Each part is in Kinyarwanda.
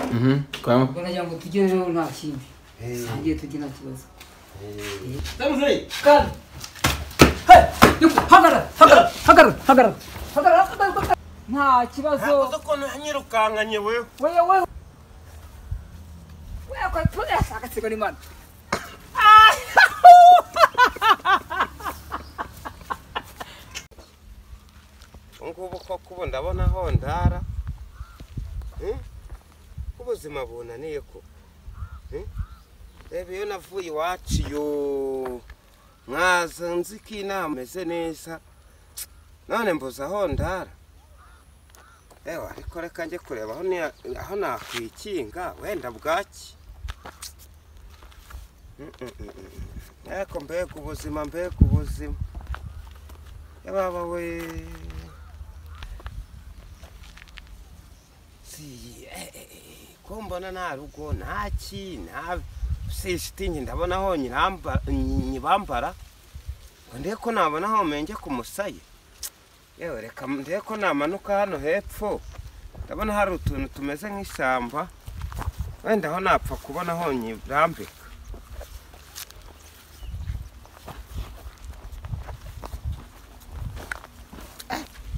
Kwa Kuna jambo tujye rero nta kindi. Sangiye tujye nta kibazo. Tamuze. Kan. Hey, yuko hagara. Nta kibazo. Ntabwo ko nyirukanganye wewe. Wewe. Wewe kwa tuya akasigo ni man. Ngubu ko kubo ndabona ho ndara. Ubuzima bunaniye ko. Rebe yo navuye iwacu yo. Mwaza nziki inama meze neza. None mbuza aho ndara. Ewa ariko reka nje kureba aho nakwikinga wenda bwaki. Eko mbega ubuzima. Yababa we. Si ko mbona nta rugo ntaki nta sishitingi ndabona aho nyibambara. Ndeko nabona aho menge ku musaye. Yewe reka ndeko namanuka hano hepfo. Ndabona hari utuntu tumeze nk'ishyamba. Wenda aho napfa kubona aho nyirambika.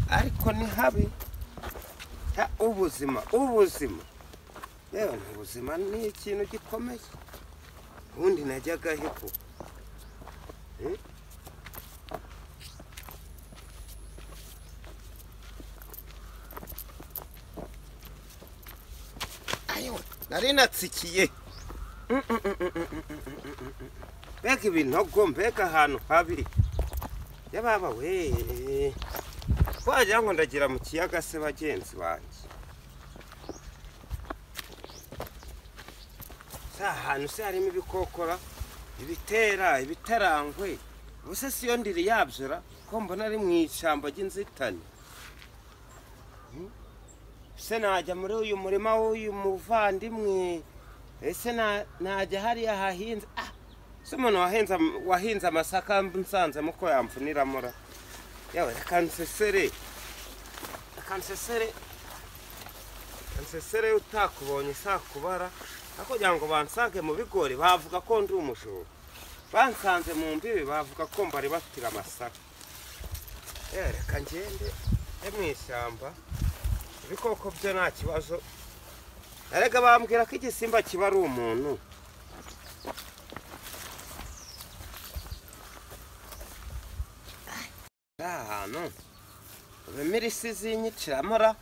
Ariko ni habi. Ubuzima. Yewe ubuzima ni ikintu gikomeye. Ubundi najyaga hepfo. Ayo, nari natsikiye. Bega ibintu mbega ahantu habi. Yababa we. Wagira ngo ndagira mu kiyaga se bagenzi banjye. Ahantu se harimo ibikokora, ibitera, ibitarangwe. Ubuse siyo ndiri yabyura ko mbona ari mu ishyamba ry'inzitane. Se najya muri uyu murima w'uyu muvandimwe. Ese najya hariya hahinze. Se umuntu wahinze amasaka nsanze muko yamfuniramo. Yawe kansesere utakubonye sakubara akugira ngo bansage mu bigori bavuga ko ndi umujura bansanze mu mbibi bavuga ko mbari batira amasaka reka ngende mu ishyamba ibikoko byo nta kibazo arega bambwira ko igisimba kiba ari umuntu hano bemirisi zinyikiramora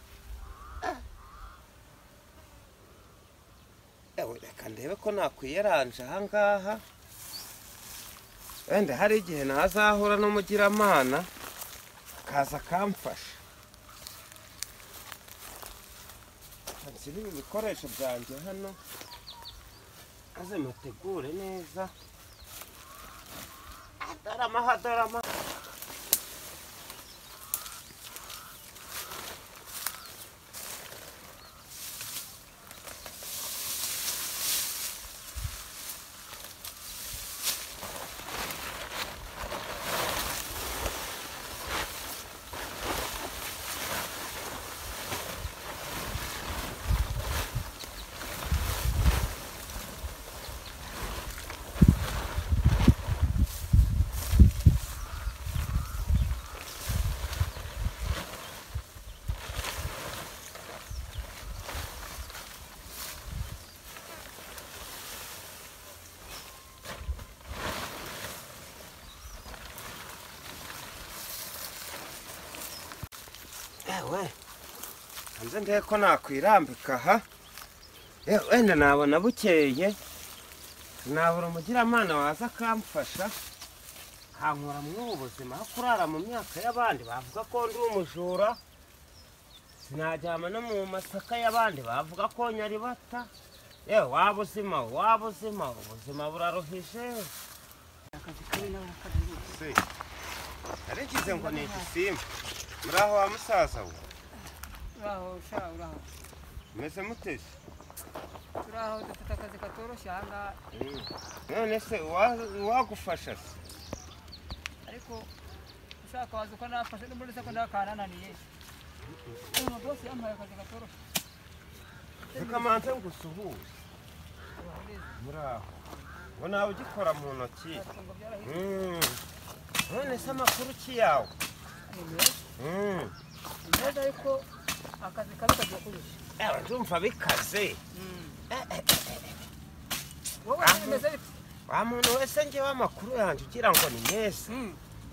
reka ndebe ko nakwiyeranje ahangaha wenda hari igihe nazahura n'umugiramana akaza akamfasha nshyira ibi bikoresho byanjye hano maze mutegure neza hadarama we hanze ndeko nakwirambika aha wenda nabona bukeye nabura umugiramana waza akamfasha kankora mu buzima kurara mu myaka y'abandi bavuga ko ndi umujura sinajyama no mu masaka y'abandi bavuga ko nyari bata wabuzima ubuzima buraruhije Akazi kari n'abakabiri. Arigize ngo ni igisimba muraho wa musaza we Uraho uraho. Meze muteze Uraho dufite akazi katoroshye hanga. None se wagufasha se Ariko ushaka waza uko nafashe no muri sekonda kanananiye. Boss yampaye akazi katoroshye. Zikamanze ngusuhuze. Muraho. Ngo nawe ugikora mu ntoki. None se amakuru ki yawe? Neza ariko akazi kabi kagiye kurusha. Ndumva bikaze. Wowe umeze bite? Wa muntu wese ngewe amakuru yanjye ugira ngo ni meza.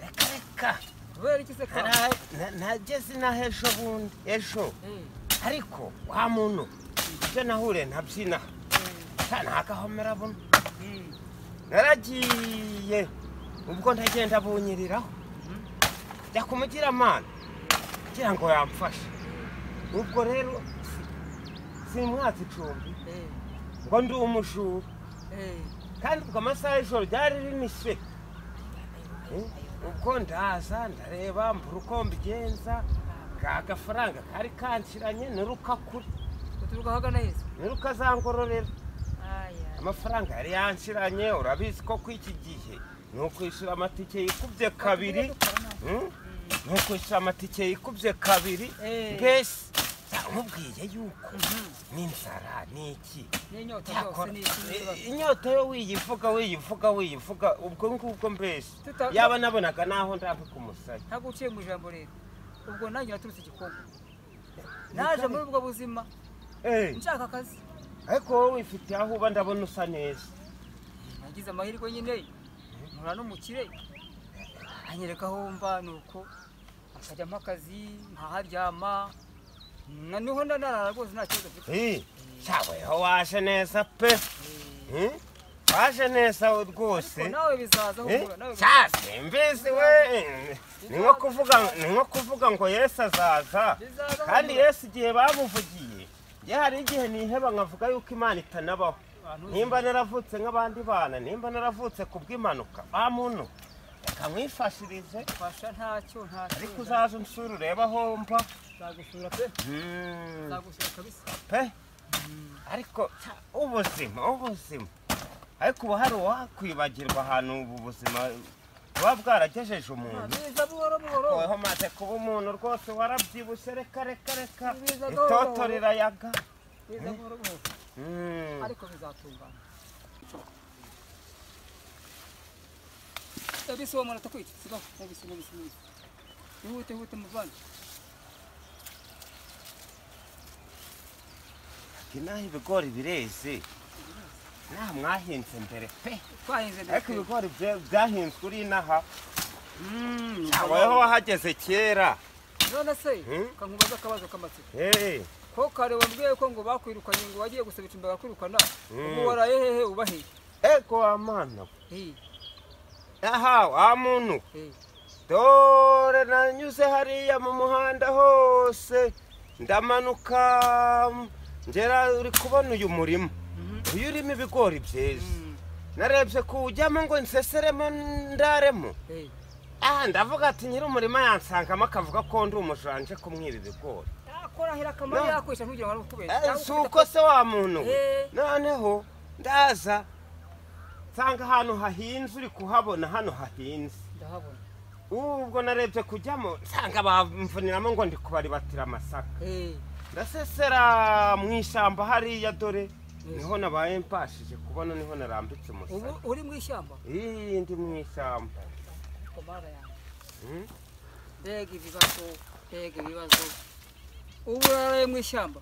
Reka. Kubera iki se ka? Nageze inaha ejo bundi. Ejo. Ariko wa muntu ibyo nahure ntabyina. Ntakahomera buno. Naragiye ubwo ntagenda bunyiriraho. Jya kumugira amana kugira ngo yamfashe. Ubwo rero simwatsi icumbi ngo ndi umujura. Kandi ubwo amasaha y'ijoro ryari rinishe. Ubwo ndaza ndareba mbura uko mbigenza. Agafaranga kari kanshiranye nirukakure. Uturuka hagana heza? Nirukazangororera. Amafaranga yari yanshiranye urabizi ko kw'iki gihe ni ukwishyura amatike yikubye kabiri. Ni ukwishyura amatike yikubye kabiri. Mbese nkubwiye yuko n'inzara n'iki. Inyota yo wiyivuga ubwo ngubwo mbese yaba nabonaga naho ndambika umusaya. Ntabwo uciye mu ijambo rero. Ubwo nanjye naturutse igikombe. Naje muri ubwo buzima. Nshaka akazi. Ariko wowe wifitiye aho uba ndabona usa neza. Nagize amahirwe nyine. Mpura n'umukire. Anyereka aho mba nuko akajyamo akazi nkaharyama. Niho ndarara rwose nta kibazo mfite. Cyaweho waje neza pe. Waje neza rwose. Nawe bizaza humura nawe. Cyase mbizi we. Ni nko kuvuga ngo Yesu azaza. Kandi Yesu igihe bamuvugiye. Hari igihe niheba nkavuga yuko Imana itanabaho. Nimba naravutse nk'abandi bana, nimba naravutse kubw'impanuka. Muntu kamwifashirize. Fasha ntacyo. Ariko uzaza unsura ureba aho mba. Zagusura pe. Zagusura kabisa. Pe. Ariko ubuzima. Ariko ubu hari uwakwibagirwa ahantu ubu buzima buba bwaragejeje umuntu. Biza buhoro. Weho maze kuba umuntu rwose warabyibushye reka. Itoto rirayaga. Biza buhoro. Ariko bizatungana. Ebisi wamara takwita. Sigaho. Ebisi. Ihute muvana. Inaha ibigori bireze. Naha mwahinze mbere pe. Twahinze mbere. Ariko ibigori byahinzwe uri inaha. Weho wahageze kera. None se kankubaza akabazo k'amatsiko. Ko kare wambwiye ko ngo bakwirukanye ngo wagiye gusaba icumbi bakwirukana. Ubu waraye hehe ubahe? Ego amana. Aha wa muntu. Dore nanyuze hariya mu muhanda hose. Ndamanuka ngera uri kubona uyu murima. Uyu urimo ibigori byeze. Narebye kuwujyamo ngo nseseremo ndaremo. Ndavuga ati nyiri umurima yansangamo akavuga ko ndi umujanje kumwiba ibigori. Akorahira akamaro yakwisha ntugira ngo kubera. Suko se wa muntu. Noneho ndaza nsanga ahantu hahinze uri kuhabona hano hahinze. Ndahabona. Ubwo narebye kujyamo nsanga bamvuniramo ngo ndi kubaribatira amasaka. Ndasesera mu ishyamba hariya dore niho nabaye mpashije kubona niho narambitse umusaya. Ubu uri mu ishyamba? Ndi mu ishyamba. Komara yanjye. Mbega ibibazo. Ubu uraye mu ishyamba?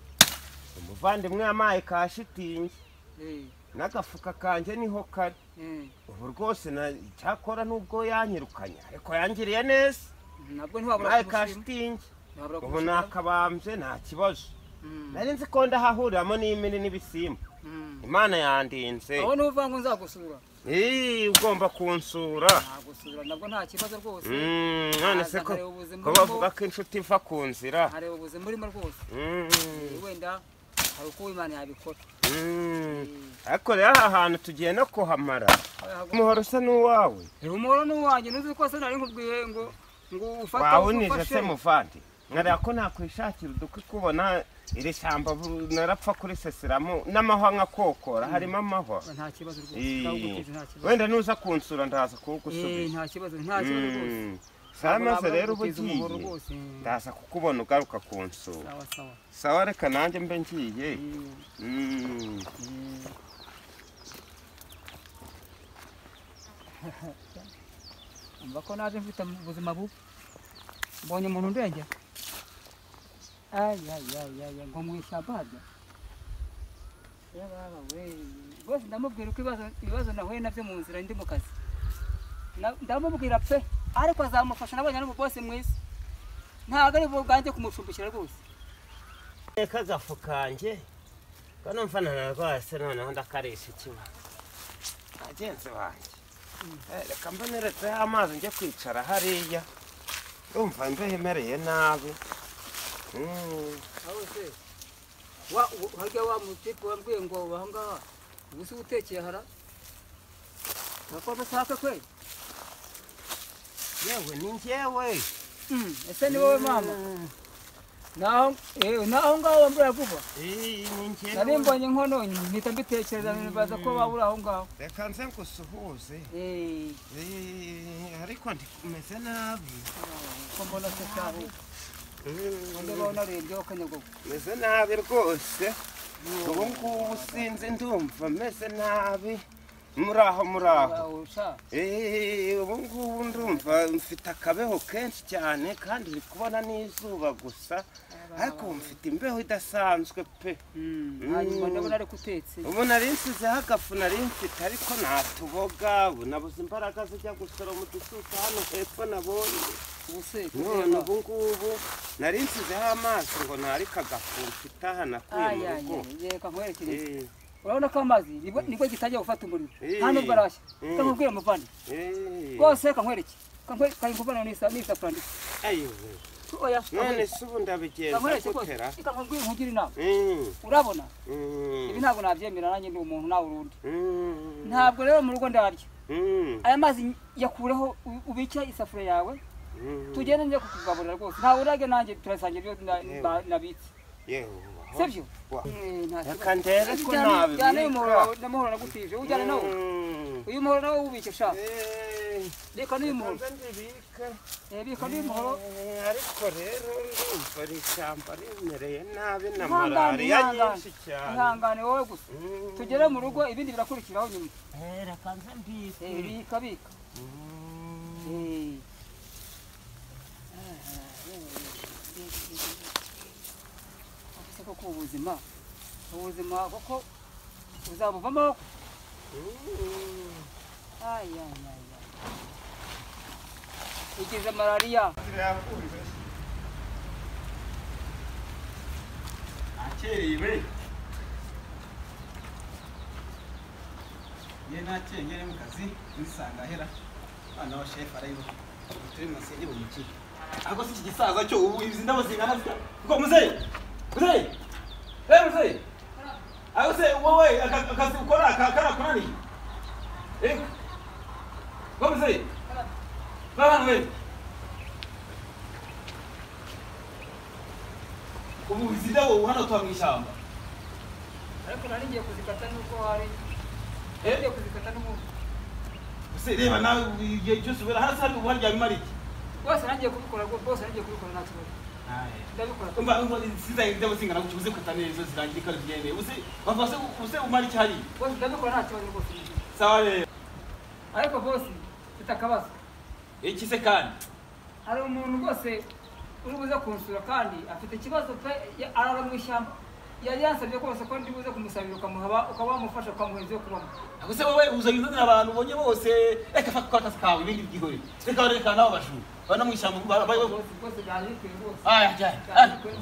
Umuvandimwe yamaye ka shitingi. N'agafuka kanjye niho kari. Ubu rwose cyakora nubwo yanyirukanye ariko yangiriye neza. Nabwo ntiwabura ka shitingi. Ubu nakabambye nta kibazo. Nari nzi ko ndahahuriramo n'imini n'ibisimba. Imana yandinze. Aho nuvuga ngo nzagusura. Ugomba kunsura. Nagusura nabwo nta kibazo rwose. None se ko bavuga ko inshuti iva ku nzira. Hareba ubuzima urimo rwose. Wenda hari uko Imana yabikora. Ariko rero aha hantu tugiye no kuhamara. Umuhoro usa n'uwawe. Umuhoro n'uwanjye nuzi ko se nari nkubwiye ngo ufate. Wawunije se muvandi. Nkareba ko nakwishakira udukwi kubona iri shyamba narapfa kuriseseramo n'amahwa nkakokora harimo amahwa. Nta kibazo rwose. Wenda nuza kunsura ndaza kugusubiza. Nta kibazo rwose. Sawa maze rero ubugiye ndaza kukubona ugaruka kunsura. Sawa reka nanjye mbe ngiye. Mbako naje mfite ubuzima bubi. Mbonye umuntu ndengera. Ay ngo mwishabaga. Yababa we. Bose ndamubwira uko ibibazo nahuye nabyo mu nzira ndi mu kazi. Ndamubwira pe ariko azamufasha nabonye ari bose mwiza. Ntago ari buganje kumucumbikira rwose. Eka gafu kanje. Bano mfanana rwose noneho ndakaresha ikiba. Agenze wanjye. Reka mboneretse amazi njye kwicara hariya. Umva mbemereye nabi. Awose. Hajya wa mutipe wambwiye ngo bahangaha. Ubusi utekeye hara. Nako basaka kwe. Yewe ni njyewe. Ese ni wowe mama. Naho ngaho wambura vuba. Ni njyewe. Nari mbonye inkono mpita mbitekereza nibaza ko babura aho ngaho. Reka nze ngusuhuze. Ariko ndikumeze nabi. Ko mbona se cyane. Ndabona rero kanyago. Meze nabi rwose. Ubu ngubu sinzi ndumva meze nabi. Muraho ubu ngubu ndumva mfite akabeho kenshi cyane kandi uri kubona n'izuba gusa ariko mfite imbeho idasanzwe pe. Hanyuma ndabona ari kutetse. Ubu nari nsizeho agafu nari mfite ariko natuboga ubu nabuze imbaraga zijya gusoroma udusuka hano hepfo nabonye. None ubu ngubu nari nsizeho amazi ngo narika agafu mfite aha nakuye mu rugo. Reka nkwerekere. Urabona ko amazi niko gitangiye gufata umuriro. Hano barashya. Kamubwira muvandi. Bose kankwereke. Kankubana n'isa frandi. Ayo. Oya. None subu ndabigenza gutera. Kankubwira nkugira inama. Urabona? Ibi ntabwo nabyemera nanjye ndi umuntu nawe urundi. Ntabwo rero mu rugo ndarya. Aya mazi yakureho ubike isafuriya yawe. Tugende nje kukugaburira rwose. Ntawe urage nanjye turasangira ibyo nabitse. Yewe. Sibyo? Kandere ko nabi. Cyane umuhoro nagutije. Ujyana nawe. Uyu muhoro nawe ubike sha. Reka n'uyu muhoro. Bika n'uyu muhoro. Ariko rero ndumva ishyamba rimereye nabi na malariya nyinshi cyane. Ihangane wowe gusa. Tugere mu rugo ibindi birakurikiraho nyuma. Reka nze mbike. Bika. Koko ubuzima koko uzabuvamo. Igize malariya. Akeriwe. Ye nakengere mu kazi nisanga hera. Bana wa chef arayibo. Turi mu senge mu miki. Ako si gisaza cyo ubu izi ndabo zingana zika. Ngo muzeyi. Muzeyi. Aho se wowe akazi ukora akakora nani? Ngo muzeyi. Bana we. Ubu izi ndabo hano twamwishyamba. Ariko nari ngiye kuzikata nuko hari. Ngiye kuzikata n'umuntu. Use reba nawe igihe cyose ubera hasi hari ubuharya bimariki. Bose nangiye kubikora nta kibazo. Umva siza ndabo singana kucuze kutaneza zirangirika zigende. Use umari cyari. Bose ndabikora nta kibazo rwose. Sawa rero. Ariko bose bitakabaza. Iki se kandi? Hari umuntu rwose uri buze kunsura kandi afite ikibazo pe arara mu ishyamba. Yari yansabye ko bose ko ndi buze kumusabira ukamuhaba ukaba wamufasha ukamuheza kubamo. Ako se wowe uzayizana abantu bonye bose reka faka kwa kaskawe ibindi byigore. Reka nabo bashu. Bana mu ishyamba bose byari bikwiye bose.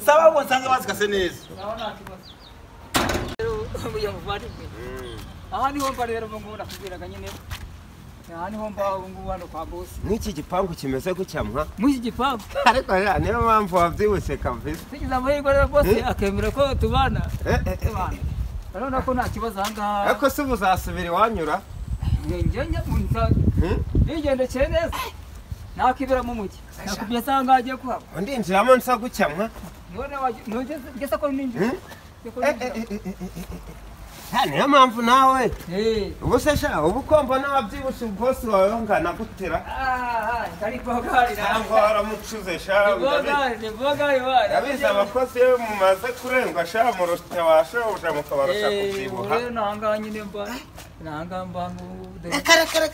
Sawa bo nsanga bazikase neza. Naho nta kibazo. Rero muvandi pe. Aha niho mba rero ngo nakubwiraga nyine. Aha niho mba ngo hano kwa boss. N'iki gipangu kimeze gucyamwa. Muri gipangu. Ariko niyo mpamvu wabyibuse kabisa. Tugize amahirwe rero boss akemera ko tubana. Urabona ko nta kibazo ahangaha. Ariko se uzasubira iwanyura? Njye munza. Nigendekeye neza. Nakibera mu mujyi. Nakubye sanga agiye kuhaba. Ndinjiramo nsa gucyamwa. None ngese ko ninjye. niyo mpamvu nawe Eh. ubu se sha ubu ko mbona wabyibushye ubwose wawe ngana gutera Kari bogari na. cyangwa waramucuze sha Bogari wa. yabize abakozi iyo mumaze kurengwa sha murute washobuja mukabarusha kubyibuha Rero nanga nyine mba. Nanga mba ngo. Reka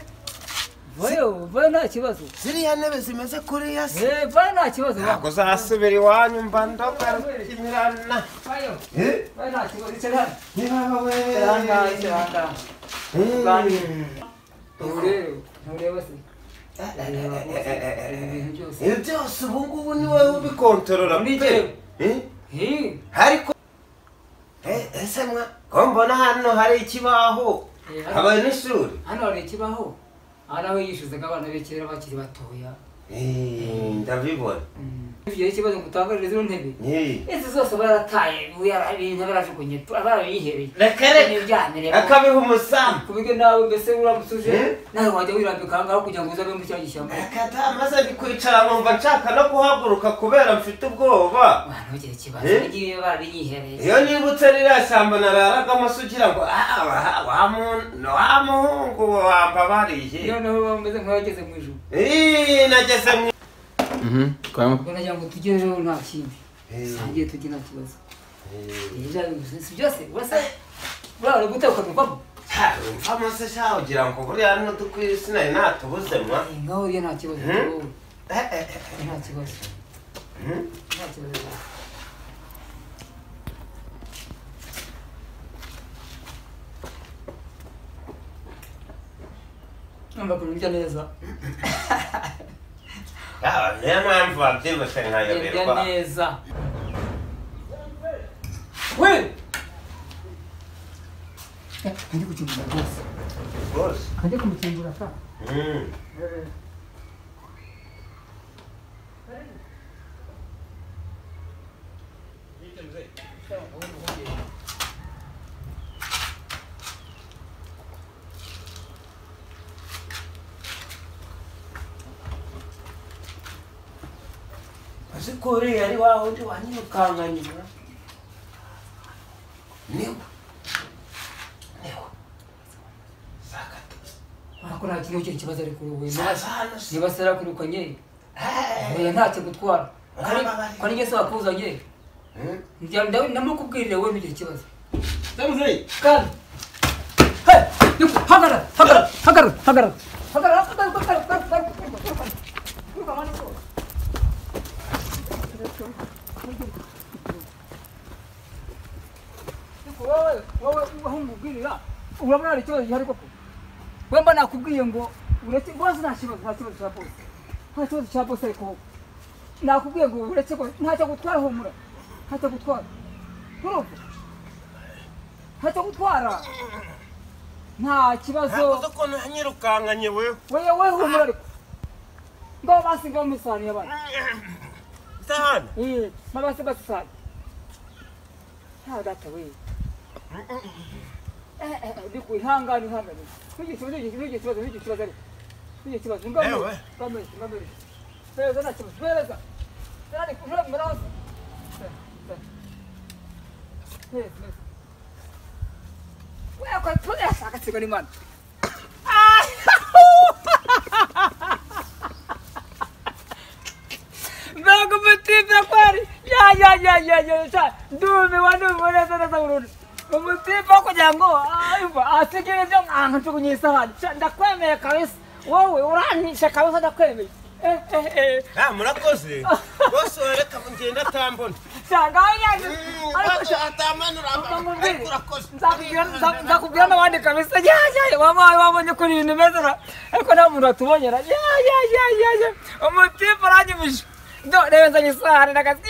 Voyo nta kibazo. ziriya ntebe zimeze kuriya se Voyo nta kibazo. ntabwo uzasubira iwanyu mba ndogarukimirana Voyo. Eh? Voyo nta kibazo. Icara. Nibawe Icara. Gani. Urero. Ntureba se. ibyo byose ubu ngubu ni wowe ubikontorora pe ariko ese mwa ko mbona hano hari ikibaho habaye n'ishuri Hano hari ikibaho. Hano aho yishuzaga abana be kera bakiri batoya. ndabibona Ibyo ikibazo ngutangarire zino ntebe. Eh. Izi zose barataye. Ibintu barajugunye. Abarayihereye. Rekere akabiha umusambi Kubige nawe mbese uramusuje. Nawe wajya wirambika ahangaha kugira ngo uzabe muri cya gishyamba. akata maze ndikwicara numva nshaka no guhaguruka kubera mfite ubwoba Ntugire ikibazo. Igiye barayihereye. iyo nibutse ririya shyamba nararagamo se ugira ngo wa muhungu wambabariye Noneho bameze nk'abageze mu ijuru. nageze mu Ubwo nagira ngo tugere rero nta kindi. Sangiye tujye nta kibazo. Si byose bose urabona gute ukaduvamo. mvamo se sha ugira ngo buriya n'udukwiye sinari natubuzemwa Ngaho uriya nta kibazo. Nta kibazo. Nta kibazo. Amakuru urya neza. niyo mpamvu wabyibushye Urya nkayoberwa neza. We! Kandi kukimbura rwose. rwose Kandi kumukimbura ka. azi ko uriya ari wa wundi wanyirukankanyura niwe Ariko nta kintu kiri kibazo ariko wowe. saza hano se Niba sera kwirukanye. Oya ntacyo gutwara. Kari ngese wakuzanye. Ndamukubwirire wowe ntugire ikibazo. Samuze. Kandi. Hey! Hagara! Hagara! Hagara! Hagara! Hagara! Hagara! Wowe umubwirira urabona hari ikibazo gihari koko. Wemba nakubwiye ngo uretse bose nta kibazo cya bose. Nta kibazo cya bose ariko nakubwiye ngo uretse ko ntacyo gutwara humura. Ntacyo gutwara. Urumva? Ntacyo gutwara. Nta kibazo. ntabwo uzi ukuntu yanyirukankanye wewe Wewe humura ariko. Ngo basi ngo misani y'abana. isahani Mabase basani. Nta data wewe. Ndiku ihangane. Nige kibazo ariko. Nige kibazo ngamo. Ngamo. Seza na kibazo. Seza. Nani kujura mrasa. Wewe kwa tuya saka sigani man. Bago mutipa kwari. Ya. Dume wana sana sauruni. Umutipa kugira ngo asigire byo nkantu kunyisahani. Ndakwemeye kabisa. Wowe uranisha kabisa ndakwemeye. murakoze bose wereka ngenda tambona Cyangwa yanyu. bose atamanura ariko urakoze Nzakubwira n'abandi kabisa. Ya. Wabonye kuri ibintu bimeze ariko nta muntu atubonyera. Ya. Umutipa aranyumije. Reba nzanye isahani n'akazi.